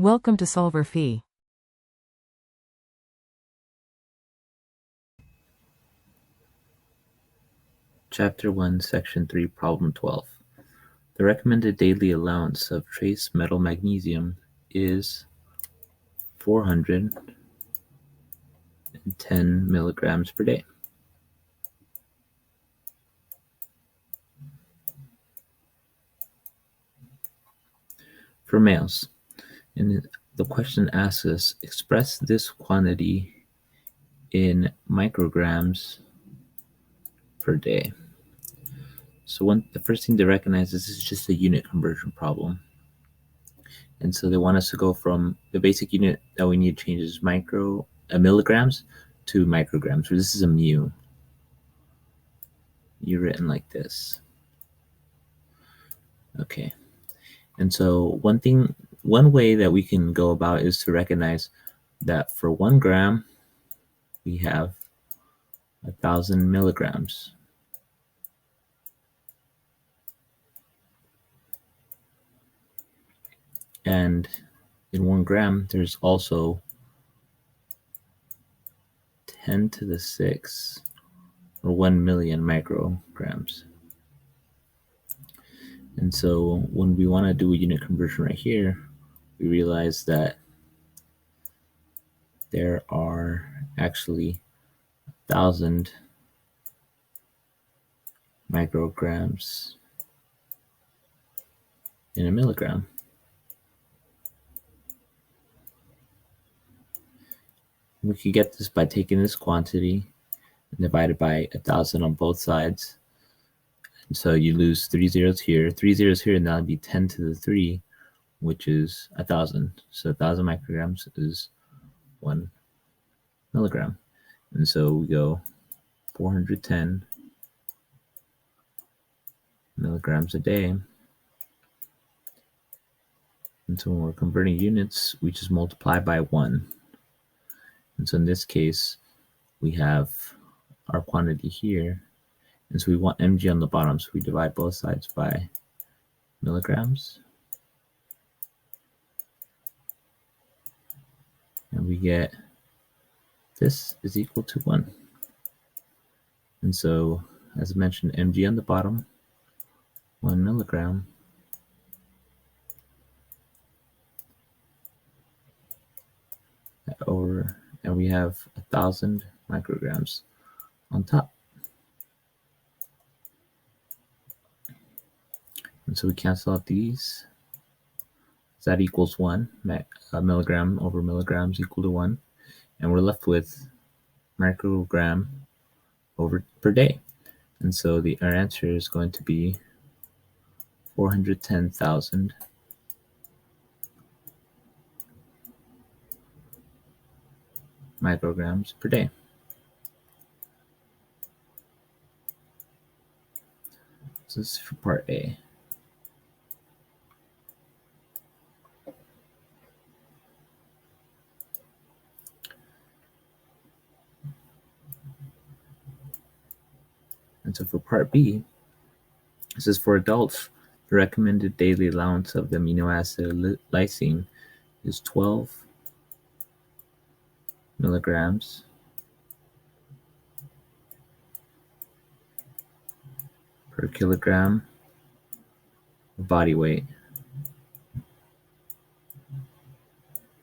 Welcome to solverfy. Chapter 1, Section 3, Problem 12. The recommended daily allowance of trace metal magnesium is 410 milligrams per day. For males, and the question asks us, express this quantity in micrograms per day. So the first thing to recognize is this is just a unit conversion problem. And so they want us to go from the basic unit that we need to change is milligrams to micrograms. So this is a mu. You're written like this. Okay. And so one way that we can go about is to recognize that for 1 gram, we have 1,000 milligrams. And in 1 gram, there's also 10 to the 6, or 1 million micrograms. And so when we want to do a unit conversion right here, we realize that there are actually 1,000 micrograms in a milligram. We could get this by taking this quantity and divide it by 1,000 on both sides. And so you lose 3 zeros here, and that would be 10 to the 3, which is 1,000. So 1,000 micrograms is 1 milligram. And so we go 410 milligrams a day. And so when we're converting units, we just multiply by 1. And so in this case, we have our quantity here. And so we want mg on the bottom, so we divide both sides by milligrams. And we get this is equal to 1. And so, as I mentioned, mg on the bottom, 1 milligram, and we have 1,000 micrograms on top. And so we cancel out these. So that equals 1. Milligram over milligrams equal to 1. And we're left with microgram per day. And so our answer is going to be 410,000 micrograms per day. So this is for part A. And so for part B, it says for adults, the recommended daily allowance of the amino acid lysine is 12 milligrams per kilogram of body weight.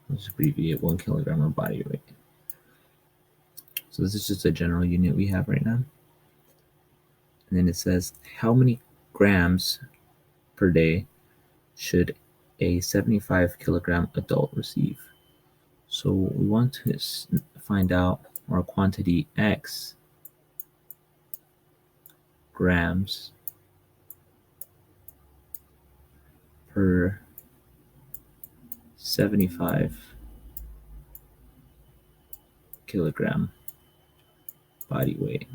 Let's abbreviate 1 kilogram of body weight. So this is just a general unit we have right now. And then it says how many grams per day should a 75 kilogram adult receive? So we want to find out our quantity X grams per 75 kilogram body weight.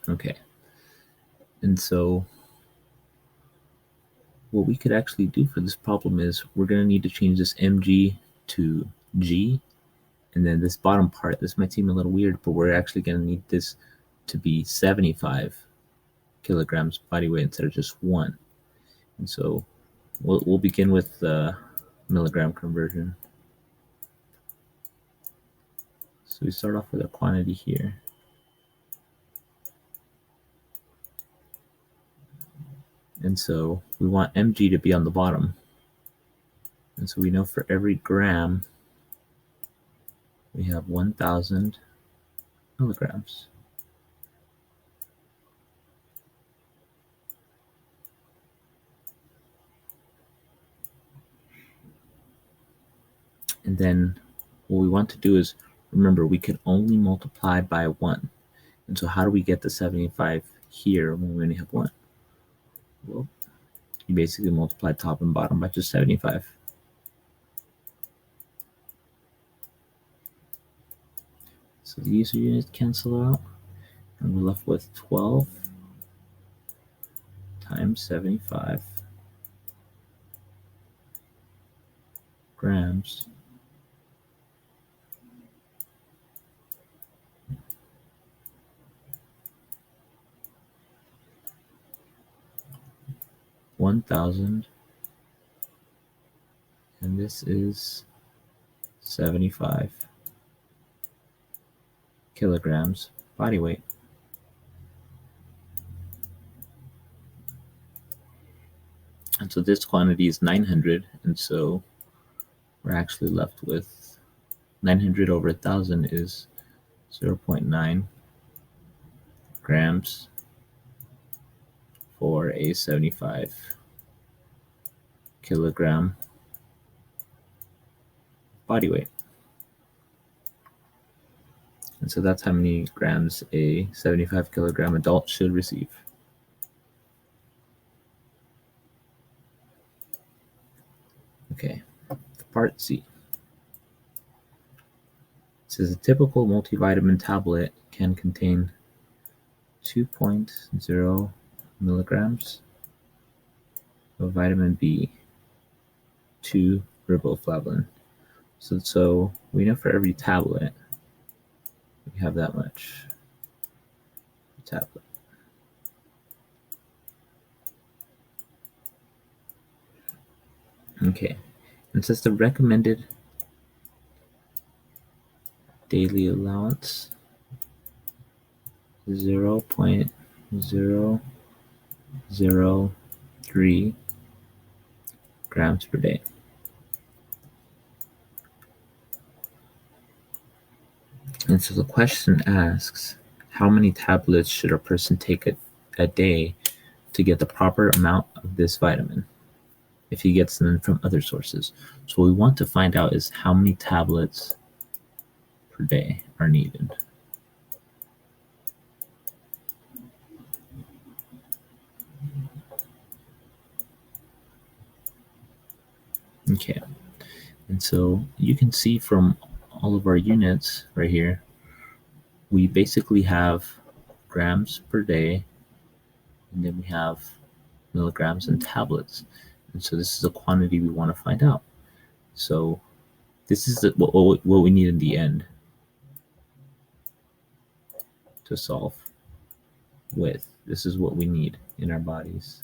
Okay. And so what we could actually do for this problem is we're going to need to change this mg to g. And then this bottom part, this might seem a little weird, but we're actually going to need this to be 75 kilograms body weight instead of just 1. And so we'll begin with the milligram conversion. So we start off with a quantity here. And so we want mg to be on the bottom. And so we know for every gram, we have 1,000 milligrams. And then what we want to do is, remember, we can only multiply by 1. And so how do we get the 75 here when we only have 1? Well, you basically multiply top and bottom by just 75. So these units cancel out, and we're left with 12 times 75 grams (1,000), and this is 75 kilograms body weight. And so this quantity is 900, and so we're actually left with 900 over 1,000 is 0.9 grams for a 75 kilogram body weight. And so that's how many grams a 75 kilogram adult should receive. Okay, part C. It says a typical multivitamin tablet can contain 2.0 milligrams of vitamin B, 2 riboflavin. So we know for every tablet, we have that much tablet. Okay, and says the recommended daily allowance 0.003 grams per day. And so the question asks, how many tablets should a person take a day to get the proper amount of this vitamin if he gets them from other sources? So what we want to find out is how many tablets per day are needed. Okay, and so you can see from all of our units right here, we basically have grams per day, and then we have milligrams and tablets. And so this is a quantity we want to find out. So this is what we need in the end to solve with. This is what we need in our bodies.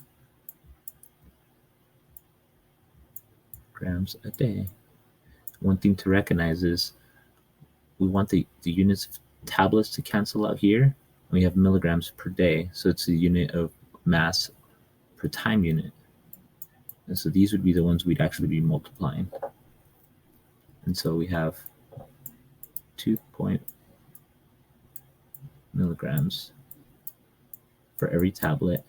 Grams a day. One thing to recognize is we want the units of tablets to cancel out here. We have milligrams per day, so it's a unit of mass per time unit. And so these would be the ones we'd actually be multiplying. And so we have 2 milligrams for every tablet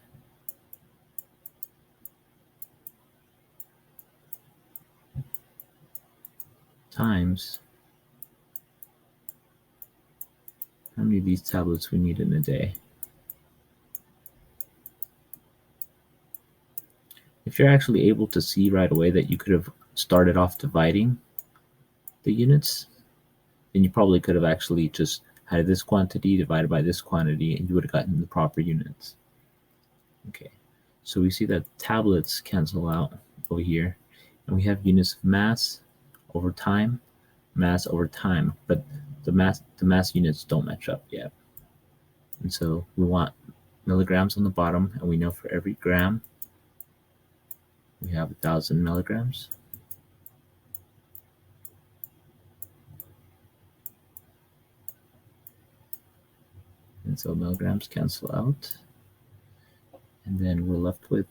times how many of these tablets we need in a day. If you're actually able to see right away that you could have started off dividing the units, then you probably could have actually just had this quantity divided by this quantity, and you would have gotten the proper units. Okay, so we see that tablets cancel out over here, and we have units of mass over time, but the mass units don't match up yet. And so we want milligrams on the bottom, and we know for every gram have 1,000 milligrams. And so milligrams cancel out. And then we're left with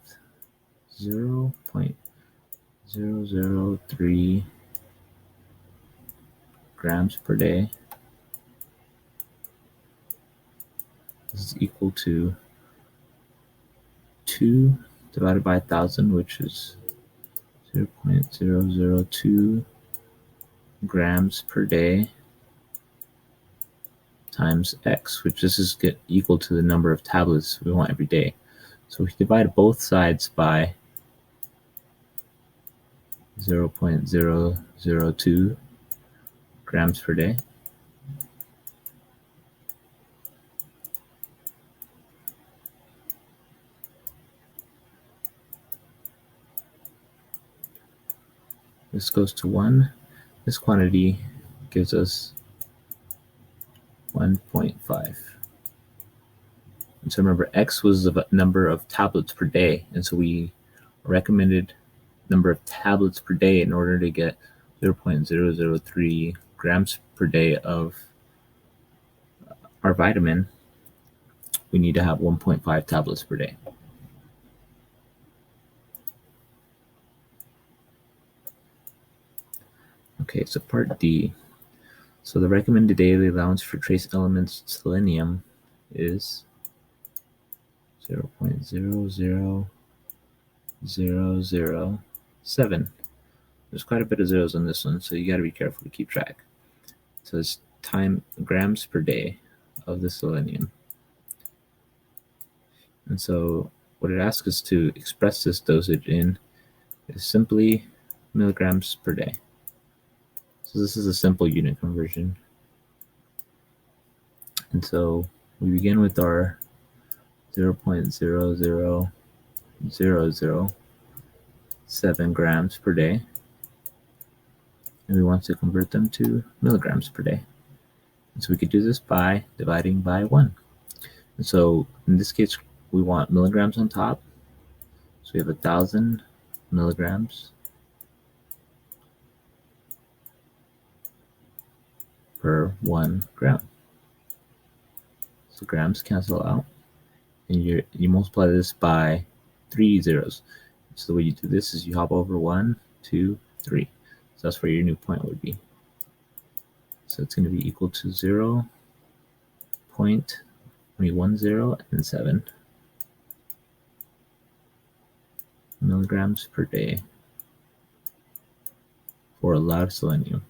0.003 grams per day. This is equal to 2 divided by 1,000, which is 0.002 grams per day, times x, which this is equal to the number of tablets we want every day. So we divide both sides by 0.002 grams per day. This goes to 1. This quantity gives us 1.5. And so remember, x was the number of tablets per day, and so we recommended number of tablets per day in order to get 0.003 grams per day of our vitamin. We need to have 1.5 tablets per day. Okay, so part D. So the recommended daily allowance for trace elements selenium is 0.00007. There's quite a bit of zeros on this one, so you got to be careful to keep track. So it's grams per day of the selenium. And so what it asks us to express this dosage in is simply milligrams per day. So this is a simple unit conversion. And so we begin with our 0.00007 grams per day. And we want to convert them to milligrams per day. And so we could do this by dividing by 1. And so in this case, we want milligrams on top. So we have 1,000 milligrams per 1 gram. So grams cancel out. And you multiply this by 3 zeros. So the way you do this is you hop over 1, 2, 3. So that's where your new point would be. So it's going to be equal to 0.10 milligrams per day for allowed selenium.